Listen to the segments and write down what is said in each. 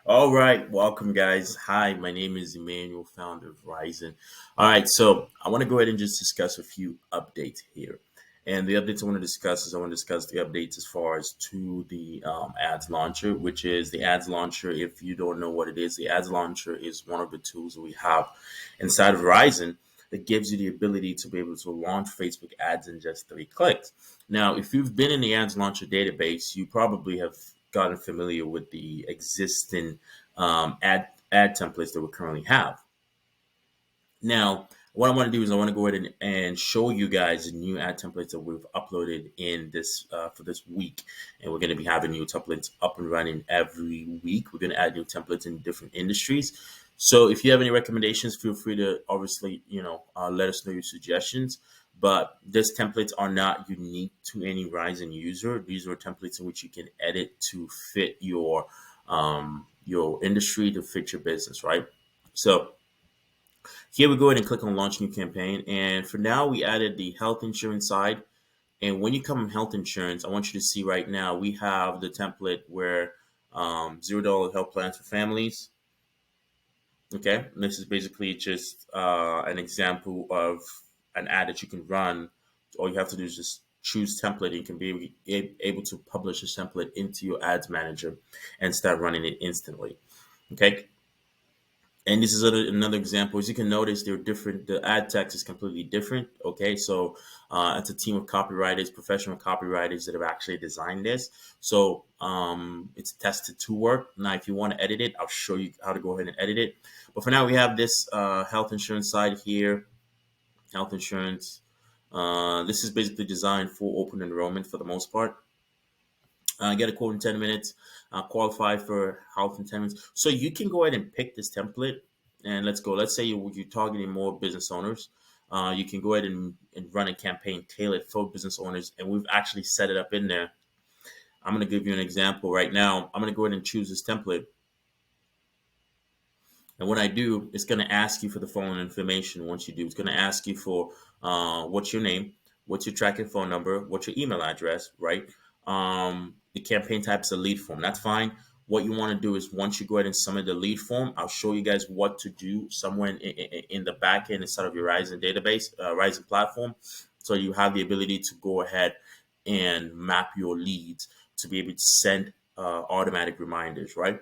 All right, welcome guys. Hi, my name is Emmanuel, founder of RIZN. All right, so I want to go ahead and just discuss a few updates here. And the updates I want to discuss is I want to discuss the updates as far as to the ads launcher, which is the ads launcher. If you don't know what it is, the ads launcher is one of the tools that we have inside of Verizon that gives you the ability to be able to launch Facebook ads in just 3 clicks. Now, if you've been in the ads launcher database, you probably have gotten familiar with the existing ad templates that we currently have. Now, what I want to do is I want to go ahead and show you guys the new ad templates that we've uploaded in this for this week, and we're going to be having new templates up and running every week. We're going to add new templates in different industries. So if you have any recommendations, feel free to obviously let us know your suggestions. But these templates are not unique to any Ryzen user. These are templates in which you can edit to fit your industry, to fit your business, right? So here we go ahead and click on launch new campaign. And for now, we added the health insurance side. And when you come in health insurance, I want you to see right now, we have the template where $0 health plans for families. Okay. And this is basically just an example of an ad that you can run. All you have to do is just choose template. You can be able to publish a template into your ads manager and start running it instantly. Okay. And this is another example. As you can notice, they're different. The ad text is completely different. Okay, so it's a team of copywriters, professional copywriters that have actually designed this. So it's tested to work. Now, if you want to edit it, I'll show you how to go ahead and edit it. But for now, we have this health insurance side here. Health insurance. This is basically designed for open enrollment for the most part. Get a quote in 10 minutes, qualify for health in 10 minutes. So you can go ahead and pick this template and let's go. Let's say you're targeting more business owners. You can go ahead and run a campaign tailored for business owners. And we've actually set it up in there. I'm going to give you an example right now. I'm going to go ahead and choose this template. And what I do, it's going to ask you for the following information. Once you do, it's going to ask you for what's your name, what's your tracking phone number, what's your email address, right? The campaign type is a lead form. That's fine. What you want to do is once you go ahead and submit the lead form, I'll show you guys what to do somewhere in the back end inside of your RIZN database, RIZN platform. So you have the ability to go ahead and map your leads to be able to send automatic reminders, right?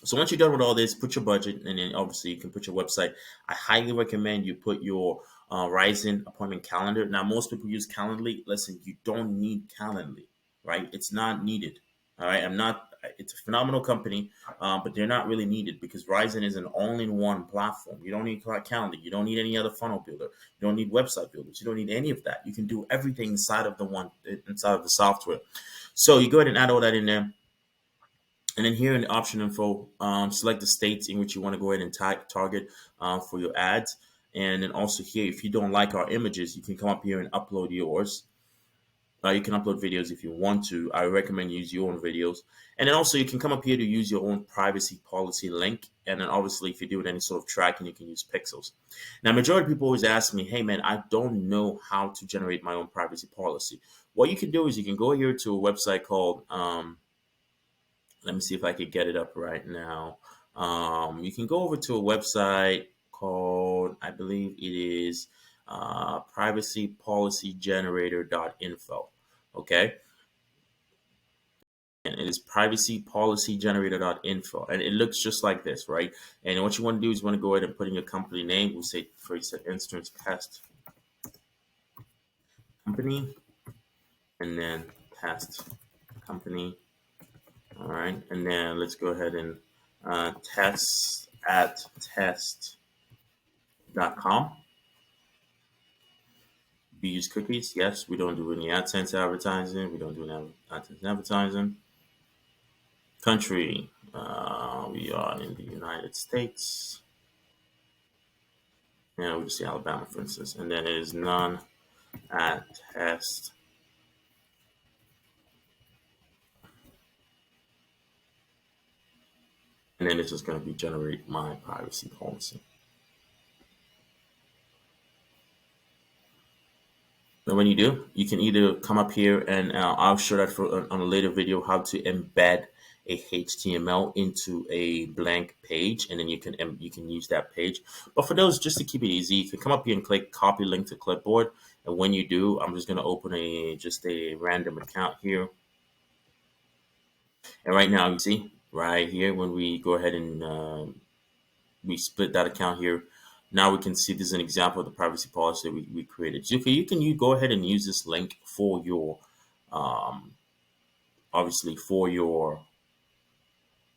So once you're done with all this, put your budget, and then obviously you can put your website. I highly recommend you put your RIZN appointment calendar. Now, most people use Calendly. Listen, you don't need Calendly, right? It's not needed. All right, I'm not. It's a phenomenal company, but they're not really needed because Ryzen is an all-in-one platform. You don't need Calendly. You don't need any other funnel builder. You don't need website builders. You don't need any of that. You can do everything inside of the software. So you go ahead and add all that in there. And then here in the option info, select the states in which you want to go ahead and target for your ads. And then also here, if you don't like our images, you can come up here and upload yours. You can upload videos if you want to. I recommend you use your own videos. And then also you can come up here to use your own privacy policy link. And then obviously if you're doing any sort of tracking, you can use pixels. Now, majority of people always ask me, hey man, I don't know how to generate my own privacy policy. What you can do is you can go here to a website called let me see if I could get it up right now. You can go over to a website called, I believe it is privacypolicygenerator.info. Okay. And it is privacypolicygenerator.info. And it looks just like this, right? And what you want to do is you want to go ahead and put in your company name. We'll say, for instance, past company, and then past company. All right, and then let's go ahead and test at test.com. We use cookies. Yes, we don't do any AdSense advertising. We don't do any AdSense advertising. Country, we are in the United States. Yeah, we just say Alabama, for instance. And then it is none at test. And then it's just going to be generate my privacy policy. And when you do, you can either come up here and I'll show that on a later video how to embed a HTML into a blank page, and then you can use that page. But for those, just to keep it easy, you can come up here and click copy link to clipboard. And when you do, I'm just going to open a random account here. And right now, you see right here, when we go ahead and we split that account here, now we can see this is an example of the privacy policy that we created. So you go ahead and use this link for your, um, obviously for your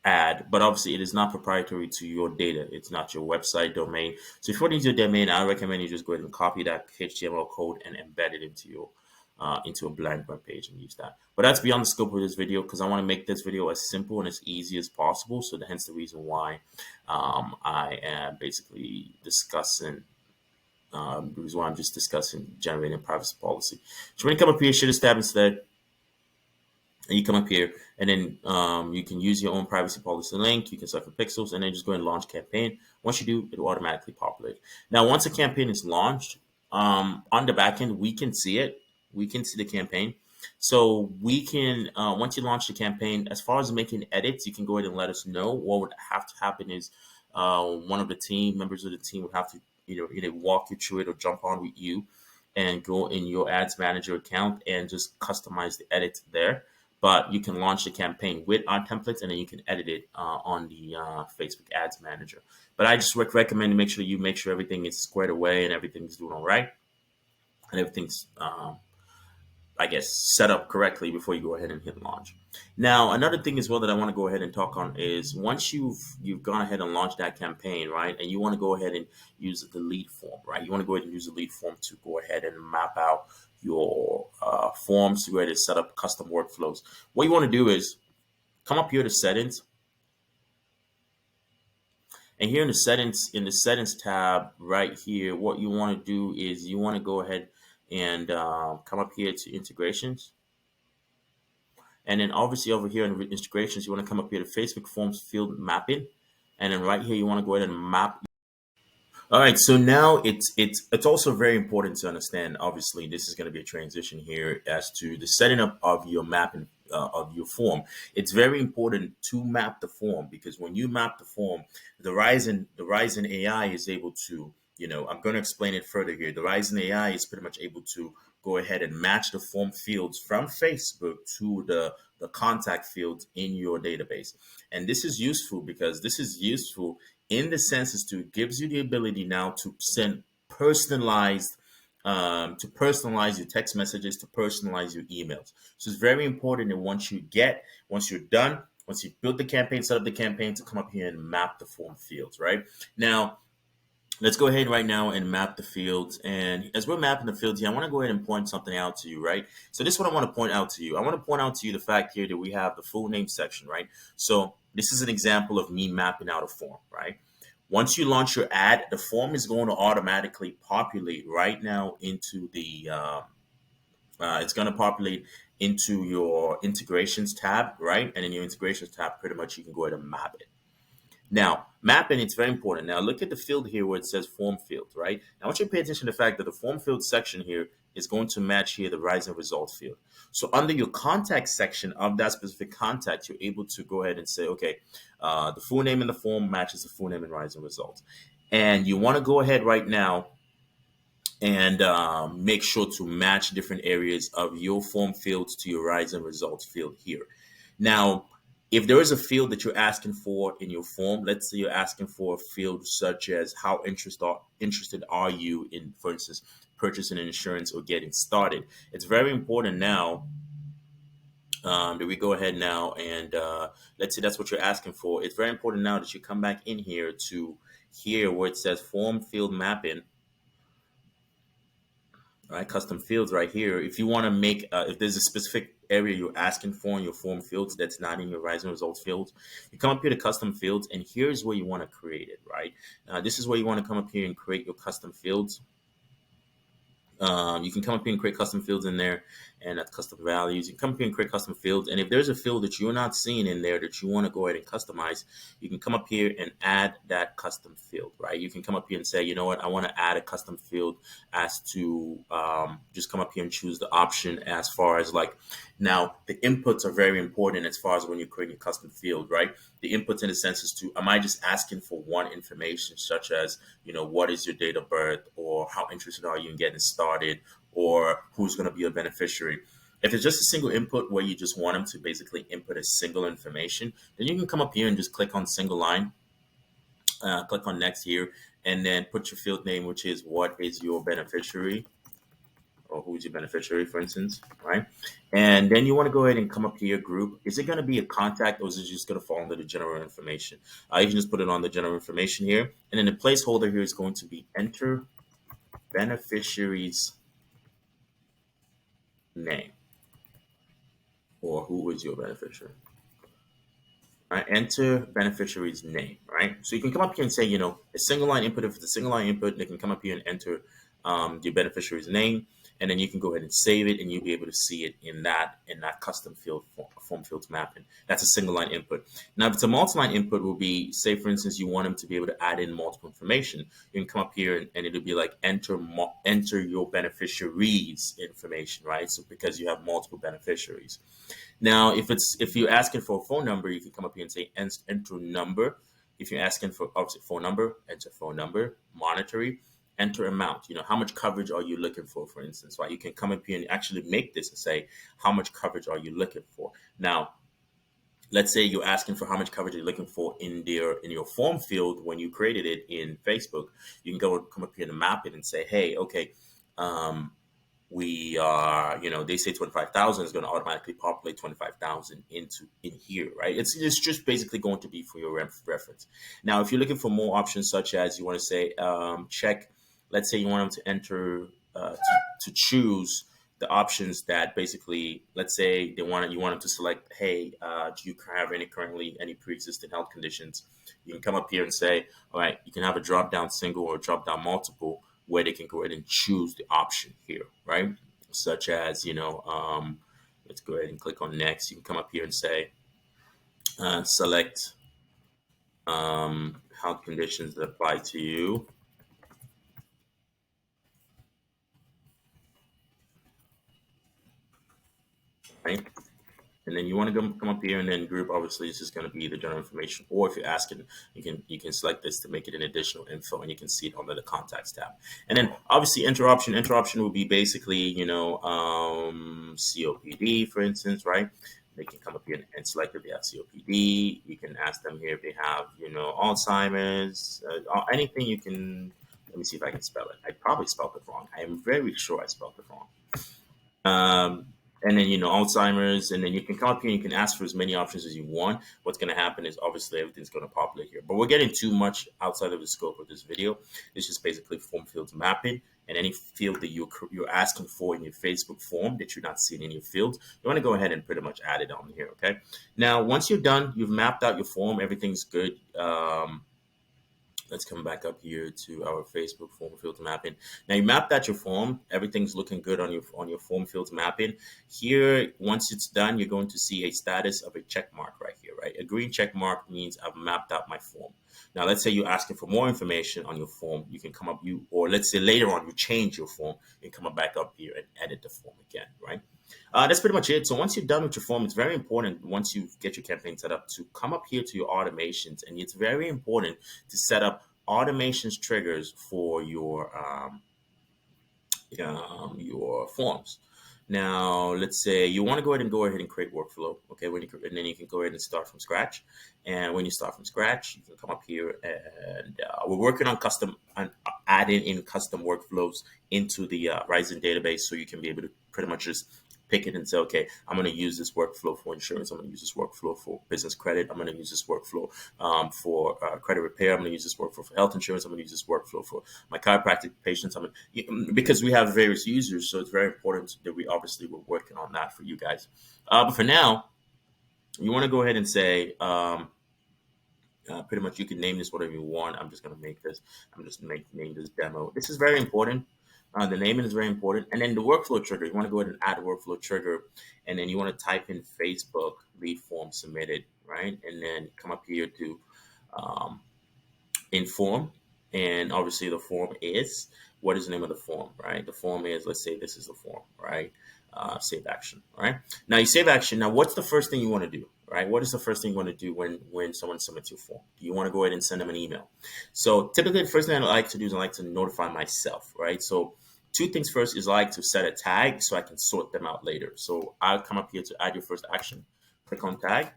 ad, but obviously it is not proprietary to your data. It's not your website domain. So if you want to use your domain, I recommend you just go ahead and copy that HTML code and embed it into a blank web page and use that. But that's beyond the scope of this video because I want to make this video as simple and as easy as possible. So hence the reason why I am basically discussing. The reason why I'm just discussing generating privacy policy. So when you come up here, share this tab instead. And you come up here, and then you can use your own privacy policy link. You can select for pixels, and then just go ahead and launch campaign. Once you do, it will automatically populate. Now, once a campaign is launched, on the back end, we can see it. We can see the campaign. So we can, once you launch the campaign, as far as making edits, you can go ahead and let us know. What would have to happen is one of the team members of the team would have to either walk you through it or jump on with you and go in your ads manager account and just customize the edits there. But you can launch the campaign with our templates, and then you can edit it on the Facebook Ads Manager. But I just recommend to make sure everything is squared away and everything's doing all right, and everything's I guess set up correctly before you go ahead and hit launch. Now, another thing as well that I want to go ahead and talk on is once you've gone ahead and launched that campaign, right, and you want to go ahead and use the lead form, right? You want to go ahead and use the lead form to go ahead and map out your forms to go ahead and set up custom workflows. What you want to do is come up here to settings, and here in the settings tab right here, what you want to do is you want to go ahead and come up here to integrations. And then obviously over here in integrations, you want to come up here to Facebook Forms field mapping. And then right here, you want to go ahead and map. All right, so now it's also very important to understand. Obviously, this is going to be a transition here as to the setting up of your mapping of your form. It's very important to map the form because when you map the form, the RIZN AI is able to. I'm going to explain it further here. The RIZN AI is pretty much able to go ahead and match the form fields from Facebook to the contact fields in your database. And this is useful because this is useful in the sense is to gives you the ability now to send personalized to personalize your text messages, to personalize your emails. So it's very important that once you're done, once you build the campaign, set up the campaign, to come up here and map the form fields. Right now, let's go ahead right now and map the fields. And as we're mapping the fields here, I want to go ahead and point something out to you, right? So this is what I want to point out to you. I want to point out to you the fact here that we have the full name section, right? So this is an example of me mapping out a form, right? Once you launch your ad, the form is going to automatically populate right now into it's going to populate into your integrations tab, right? And in your integrations tab, pretty much you can go ahead and map it. Now, mapping, it's very important. Now, look at the field here where it says form field, right? Now, I want you to pay attention to the fact that the form field section here is going to match here the RIZN results field. So under your contact section of that specific contact, you're able to go ahead and say, okay, the full name in the form matches the full name in RIZN results. And you want to go ahead right now and make sure to match different areas of your form fields to your RIZN results field here. Now, if there is a field that you're asking for in your form, let's say you're asking for a field such as how interested are you in, for instance, purchasing insurance or getting started. It's very important now that we go ahead now and let's say that's what you're asking for. It's very important now that you come back in here to here where it says form field mapping. All right, custom fields right here. If you want to make, if there's a specific area you're asking for in your form fields that's not in your RIZN results fields, you come up here to custom fields, and here's where you want to create it, right? This is where you want to come up here and create your custom fields. You can come up here and create custom fields in there, and at custom values. You can come up here and create custom fields. And if there's a field that you're not seeing in there that you want to go ahead and customize, you can come up here and add that custom field, right? You can come up here and say, you know what, I want to add a custom field as to just come up here and choose the option as far as like, now the inputs are very important as far as when you're creating a custom field, right? The inputs in the sense is to, am I just asking for one information such as, what is your date of birth, or how interested are you in getting started, or who's going to be a beneficiary. If it's just a single input where you just want them to basically input a single information, then you can come up here and just click on single line, click on next here, and then put your field name, which is what is your beneficiary, or who's your beneficiary, for instance, right? And then you want to go ahead and come up here, group. Is it going to be a contact, or is it just going to fall under the general information? You can just put it on the general information here. And then the placeholder here is going to be enter beneficiary's name, or who is your beneficiary. Right, enter beneficiary's name, right? So you can come up here and say, a single line input. If it's a single line input, they can come up here and enter your beneficiary's name, and then you can go ahead and save it, and you'll be able to see it in that custom field form fields mapping. That's a single line input. Now, if it's a multi-line input, will be, say for instance, you want them to be able to add in multiple information. You can come up here and it'll be like enter your beneficiary's information, right? So because you have multiple beneficiaries. Now, if you're asking for a phone number, you can come up here and say enter number. If you're asking for obviously phone number, enter phone number. Monetary, enter amount. How much coverage are you looking for instance, right? You can come up here and actually make this and say, how much coverage are you looking for? Now, let's say you're asking for how much coverage you're looking for in your form field when you created it in Facebook. You can come up here and map it and say, hey, okay, we are, they say 25,000 is going to automatically populate 25,000 in here, right? It's just basically going to be for your reference. Now, if you're looking for more options, such as you want to say, check, let's say you want them to enter, to choose the options that basically, let's say you want them to select, hey, do you have currently any pre-existing health conditions? You can come up here and say, all right, you can have a drop down single or drop down multiple, where they can go ahead and choose the option here, right? Such as, let's go ahead and click on next. You can come up here and say, select health conditions that apply to you. Right? And then you want to come up here and then group. Obviously, this is going to be the general information. Or if you're asking, you can select this to make it an additional info, and you can see it under the contacts tab. And then obviously interruption. Interruption will be basically, COPD, for instance, right? They can come up here and select if they have COPD. You can ask them here if they have, Alzheimer's, anything you can. Let me see if I can spell it. I probably spelled it wrong. I am very sure I spelled it wrong. And then, Alzheimer's, and then you can come up here and you can ask for as many options as you want. What's going to happen is obviously everything's going to populate here, but we're getting too much outside of the scope of this video. It's just basically form fields mapping, and any field that you're asking for in your Facebook form that you're not seeing in your field, you want to go ahead and pretty much add it on here. Okay. Now, once you're done, you've mapped out your form, everything's good. Let's come back up here to our Facebook form fields mapping. Now you mapped out your form. Everything's looking good on your form fields mapping. Here, once it's done, you're going to see a status of a check mark right here, right? A green check mark means I've mapped out my form. Now, let's say you're asking for more information on your form. You can come up, or let's say later on you change your form, you can come back up here and edit the form again, right? That's pretty much it. So once you're done with your form, it's very important once you get your campaign set up to come up here to your automations, and it's very important to set up automations triggers for your forms. Now, let's say you want to go ahead and create workflow. Okay, and then you can go ahead and start from scratch. And when you start from scratch, you can come up here and we're working on adding in custom workflows into the RIZN database, so you can be able to pretty much just pick it and say, okay, I'm going to use this workflow for insurance. I'm going to use this workflow for business credit. I'm going to use this workflow for credit repair. I'm going to use this workflow for health insurance. I'm going to use this workflow for my chiropractic patients. Because we have various users, so it's very important that we're working on that for you guys. But for now, you want to go ahead and say, pretty much you can name this whatever you want. I'm just going to make this, name this demo. This is very important. The naming is very important. And then the workflow trigger, you want to go ahead and add a workflow trigger. And then you want to type in Facebook lead form submitted, right? And then come up here to um, inform. And obviously the form is, what is the name of the form, right? The form is, let's say this is the form, right? Save action, right? Now you save action. Now what's the first thing you want to do, right? What is the first thing you want to do when someone submits your form? You want to go ahead and send them an email. So typically the first thing I like to do is I like to notify myself, right? So two things first is I like to set a tag so I can sort them out later. So I'll come up here to add your first action, click on tag,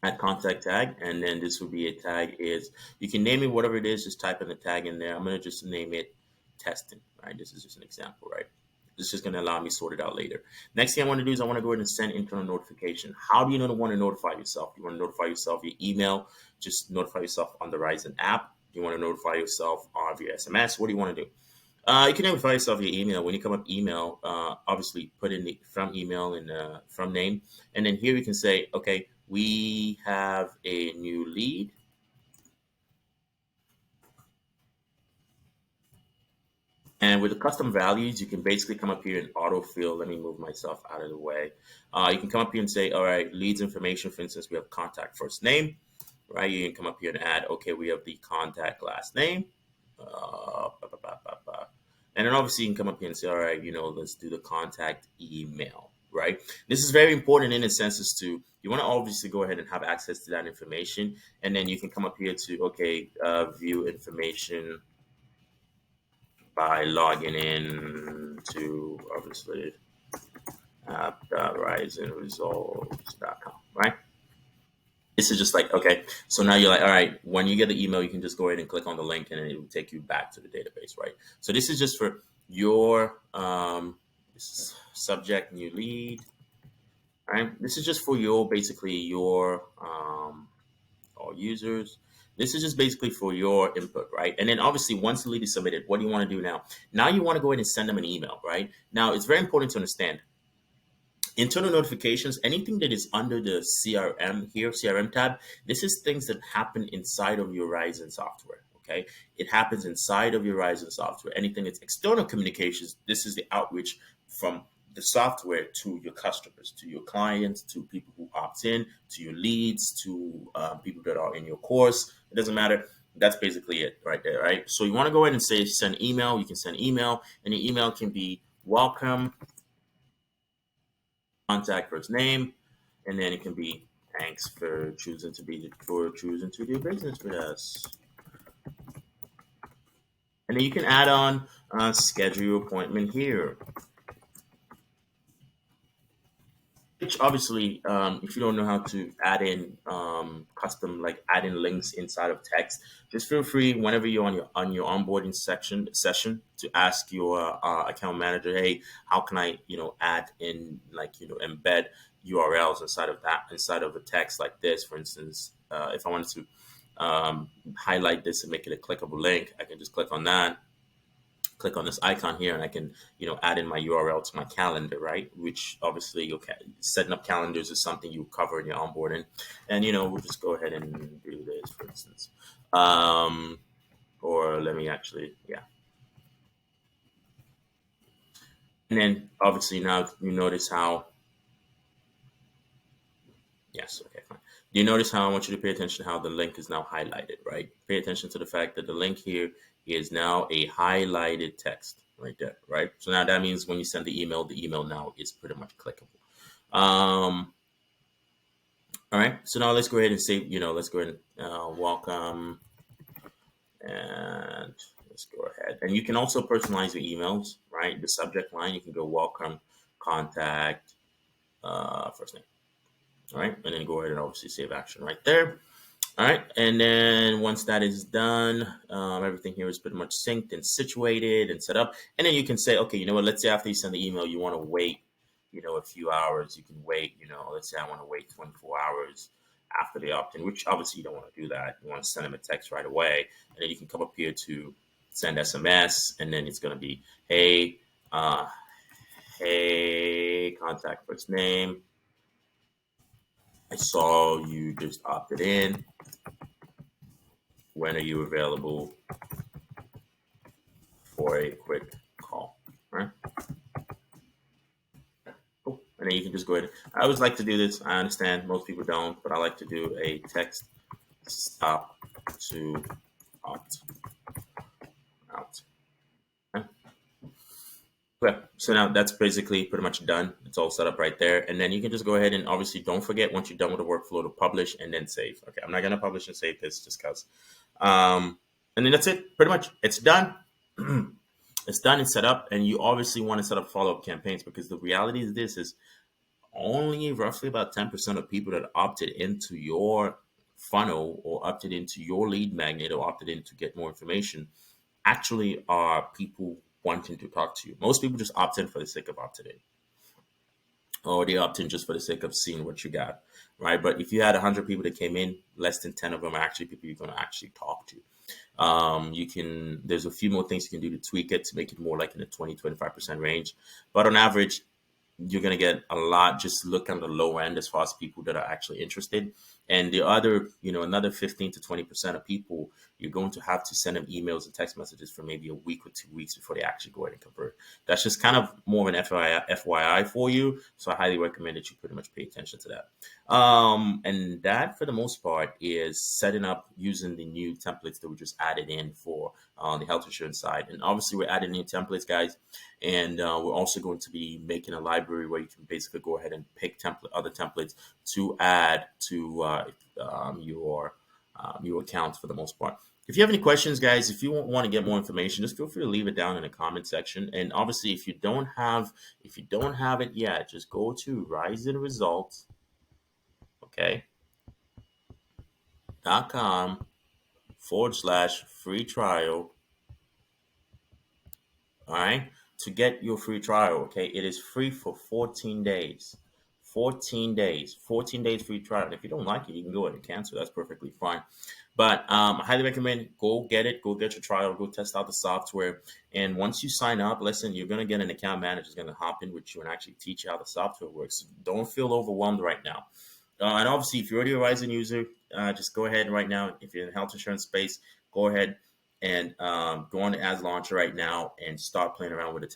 add contact tag, and then this will be a tag is, you can name it whatever it is, just type in the tag in there. I'm going to just name it testing, right? This is just an example, right? This is going to allow me to sort it out later. Next thing I want to do is I want to go ahead and send internal notification. How do you want to notify yourself? You want to notify yourself via email, just notify yourself on the RIZN app. You want to notify yourself via SMS. What do you want to do? You can notify yourself via email. When you come up email, obviously put in the from email and from name. And then here you can say, okay, we have a new lead. And with the custom values, you can basically come up here and autofill. Let me move myself out of the way. You can come up here and say, all right, leads information. For instance, we have contact first name, right? You can come up here and add, okay, we have the contact last name. Ba, ba, ba, ba, ba. And then obviously you can come up here and say, all right, let's do the contact email, right? This is very important in a sense as to, you want to obviously go ahead and have access to that information. And then you can come up here to, okay, view information by logging in to obviously app.rizenresults.com, right? This is just like, okay, so now you're like, all right, when you get the email, you can just go ahead and click on the link and it will take you back to the database, right? So this is just for your this is subject new lead, right? This is just for your, basically your all users. This is just basically for your input, right? And then obviously once the lead is submitted, what do you want to do now? Now you want to go ahead and send them an email, right? Now it's very important to understand internal notifications, anything that is under the CRM here, CRM tab, this is things that happen inside of your RIZN software. Okay, it happens inside of your RIZN software. Anything that's external communications, this is the outreach from the software to your customers, to your clients, to people who opt in, to your leads, to people that are in your course. It doesn't matter. That's basically it right there, right? So you want to go ahead and say send email. You can send email, and the email can be welcome contact first name, and then it can be thanks for choosing to do business with us. And then you can add on schedule your appointment here. Which obviously, if you don't know how to add in custom, like add in links inside of text, just feel free whenever you're on your onboarding session to ask your account manager, hey, how can I add in, like embed URLs inside of a text like this. For instance, if I wanted to highlight this and make it a clickable link, I can just click on that, click on this icon here, and I can, add in my URL to my calendar, right? Which obviously, okay, setting up calendars is something you cover in your onboarding. And, we'll just go ahead and do this, for instance. Or let me actually, yeah. And then obviously now you notice how, yes, okay, fine. Do you notice how I want you to pay attention to how the link is now highlighted, right? Pay attention to the fact that the link here is now a highlighted text right there, right? So now that means when you send the email now is pretty much clickable. All right, so now let's go ahead and say, let's go ahead and welcome, and let's go ahead. And you can also personalize your emails, right? The subject line, you can go welcome, contact, first name. All right, and then go ahead and obviously save action right there. All right, and then once that is done, everything here is pretty much synced and situated and set up. And then you can say, okay, you know what? Let's say after you send the email, you want to wait, a few hours. You can wait, let's say I want to wait 24 hours after the opt-in, which obviously you don't want to do that. You want to send them a text right away, and then you can come up here to send SMS, and then it's going to be, hey, hey, contact first name. I saw you just opted in. When are you available for a quick call. All right. Cool. And then you can just go ahead. I always like to do this. I understand most people don't, but I like to do a text stop to opt out. Okay. Okay. So now that's basically pretty much done. It's all set up right there. And then you can just go ahead and obviously don't forget once you're done with the workflow to publish and then save. Okay. I'm not going to publish and save this just because. And then that's it. Pretty much. It's done. It's done and set up. And you obviously want to set up follow up campaigns because the reality is this is only roughly about 10% of people that opted into your funnel or opted into your lead magnet or opted in to get more information actually are people wanting to talk to you. Most people just opt in for the sake of opting in, or they opt in just for the sake of seeing what you got, right? But if you had 100 people that came in, less than 10 of them are actually people you're going to actually talk to. There's a few more things you can do to tweak it to make it more like in the 20-25% range. But on average, you're going to get a lot. Just look on the low end as far as people that are actually interested. And the other, another 15 to 20% of people, you're going to have to send them emails and text messages for maybe a week or 2 weeks before they actually go ahead and convert. That's just kind of more of an FYI for you. So I highly recommend that you pretty much pay attention to that. And that, for the most part, is setting up using the new templates that we just added in for the health insurance side. And obviously, we're adding new templates, guys. And we're also going to be making a library where you can basically go ahead and pick other templates to add to your account for the most part. If you have any questions, guys, if you want to get more information, just feel free to leave it down in the comment section. And obviously, if you don't have it yet, just go to RIZN Results, okay, .com/free trial. All right, to get your free trial. Okay, it is free for 14 days. 14 days free trial. And if you don't like it, you can go ahead and cancel. That's perfectly fine. But I highly recommend go get it. Go get your trial. Go test out the software. And once you sign up, listen, you're going to get an account manager who's going to hop in with you and actually teach you how the software works. Don't feel overwhelmed right now. And obviously, if you're already a RIZN user, just go ahead right now. If you're in the health insurance space, go ahead and go on the ads launcher right now and start playing around with it.